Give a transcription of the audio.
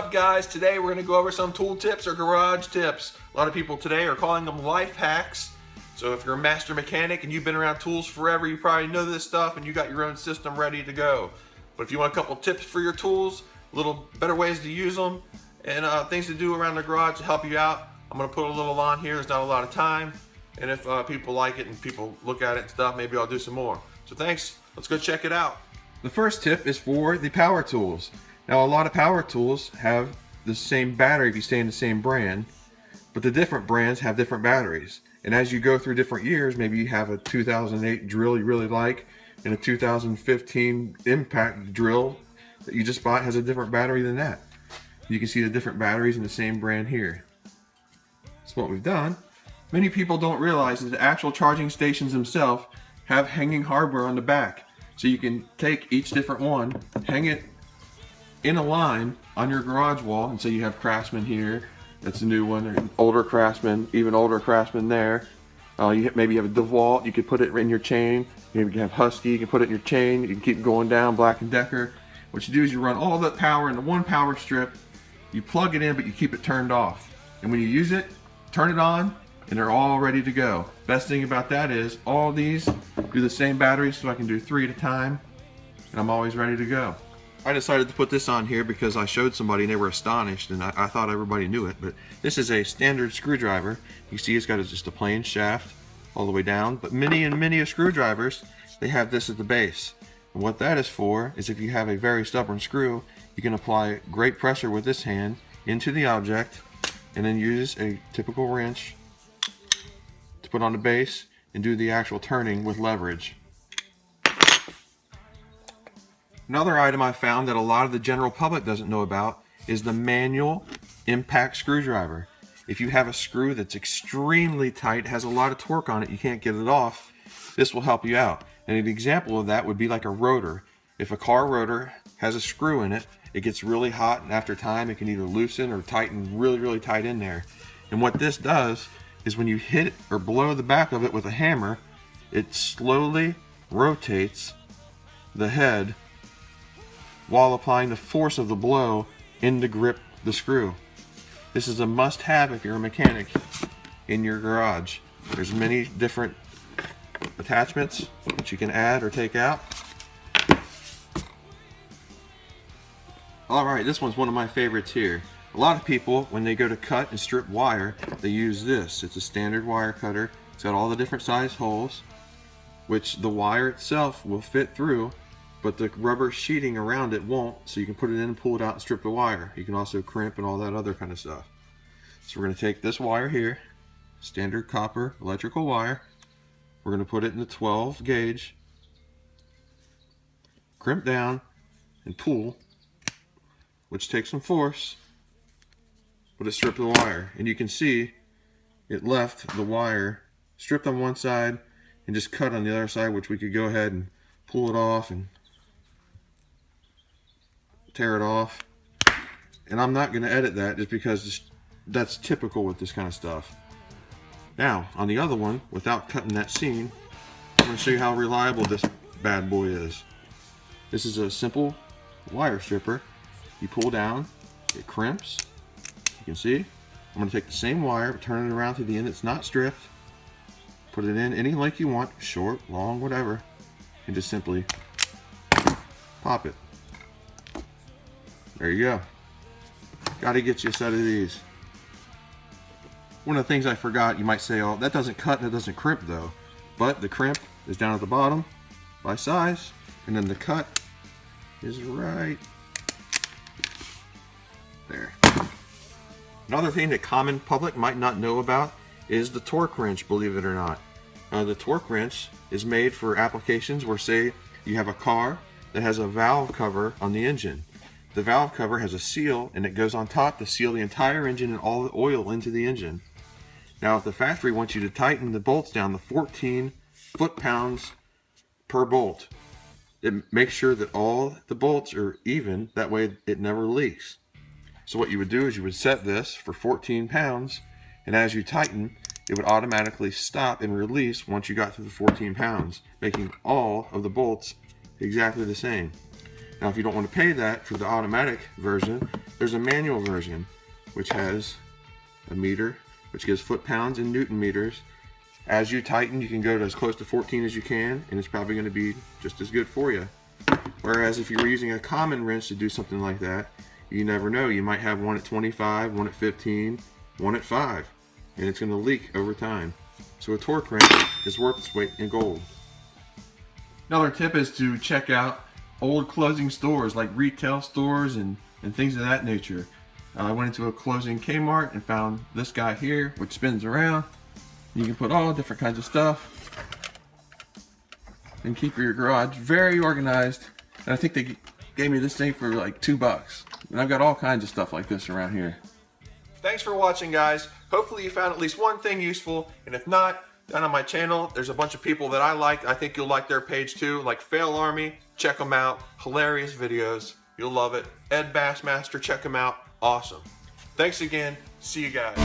up, guys? Today we're going to go over some tool tips or garage tips. A lot of people today are calling them life hacks. So if you're a master mechanic and you've been around tools forever, you probably know this stuff and you got your own system ready to go. But if you want a couple tips for your tools, a little better ways to use them, and things to do around the garage to help you out, I'm going to put a little on here. There's not a lot of time. And if people like it and people look at it and stuff, maybe I'll do some more. So thanks. Let's go check it out. The first tip is for the power tools. Now, a lot of power tools have the same battery if you stay in the same brand, but the different brands have different batteries. And as you go through different years, maybe you have a 2008 drill you really like and a 2015 impact drill that you just bought has a different battery than that. You can see the different batteries in the same brand here. So what we've done, many people don't realize that the actual charging stations themselves have hanging hardware on the back. So you can take each different one, hang it in a line on your garage wall, and say you have Craftsman here, that's a new one, or older Craftsman, even older Craftsman there. Maybe you have a DeWalt, you could put it in your chain. Maybe you have Husky, you can put it in your chain, you can keep going down, Black & Decker. What you do is you run all that power into one power strip, you plug it in, but you keep it turned off. And when you use it, turn it on, and they're all ready to go. Best thing about that is all these do the same battery, so I can do 3 at a time, and I'm always ready to go. I decided to put this on here because I showed somebody and they were astonished, and I thought everybody knew it, but this is a standard screwdriver. You see it's got just a plain shaft all the way down, but many of screwdrivers, they have this at the base. And what that is for is if you have a very stubborn screw, you can apply great pressure with this hand into the object and then use a typical wrench to put on the base and do the actual turning with leverage. Another item I found that a lot of the general public doesn't know about is the manual impact screwdriver. If you have a screw that's extremely tight, has a lot of torque on it, you can't get it off, this will help you out. And an example of that would be like a rotor. If a car rotor has a screw in it, it gets really hot, and after time it can either loosen or tighten really tight in there. And what this does is when you hit or blow the back of it with a hammer, it slowly rotates the head while applying the force of the blow in to grip the screw. This is a must-have if you're a mechanic in your garage. There's many different attachments that you can add or take out. Alright, this one's one of my favorites here. A lot of people, when they go to cut and strip wire, they use this. It's a standard wire cutter. It's got all the different size holes, which the wire itself will fit through, but the rubber sheeting around it won't, so you can put it in and pull it out and strip the wire. You can also crimp and all that other kind of stuff. So we're going to take this wire here, standard copper electrical wire. We're going to put it in the 12 gauge, crimp down and pull, which takes some force, but it stripped the wire. And you can see it left the wire stripped on one side and just cut on the other side, which we could go ahead and pull it off and tear it off. And I'm not going to edit that just because that's typical with this kind of stuff. Now, on the other one, without cutting that seam, I'm going to show you how reliable this bad boy is. This is a simple wire stripper. You pull down, it crimps. You can see. I'm going to take the same wire, turn it around to the end that's not stripped, put it in any length you want, short, long, whatever, and just simply pop it. There you go. Got to get you a set of these. One of the things I forgot, you might say, oh, that doesn't cut and it doesn't crimp though. But the crimp is down at the bottom by size, and then the cut is right there. Another thing that common public might not know about is the torque wrench, believe it or not. The torque wrench is made for applications where, say, you have a car that has a valve cover on the engine. The valve cover has a seal, and it goes on top to seal the entire engine and all the oil into the engine. Now, if the factory wants you to tighten the bolts down to 14 foot-pounds per bolt, it makes sure that all the bolts are even, that way it never leaks. So what you would do is you would set this for 14 pounds, and as you tighten, it would automatically stop and release once you got to the 14 pounds, making all of the bolts exactly the same. Now, if you don't want to pay that for the automatic version, there's a manual version, which has a meter, which gives foot-pounds and Newton meters. As you tighten, you can go to as close to 14 as you can, and it's probably going to be just as good for you. Whereas if you were using a common wrench to do something like that, you never know. You might have one at 25, one at 15, one at 5, and it's going to leak over time. So a torque wrench is worth its weight in gold. Another tip is to check out old closing stores like retail stores and things of that nature. I went into a closing Kmart and found this guy here, which spins around. You can put all different kinds of stuff and keep your garage very organized. And I think they gave me this thing for like $2. And I've got all kinds of stuff like this around here. Thanks for watching, guys. Hopefully you found at least one thing useful, and if not, down on my channel there's a bunch of people that I like. I think you'll like their page too, like Fail Army. Check them out. Hilarious videos. You'll love it. Ed Bassmaster, check him out. Awesome. Thanks again. See you guys.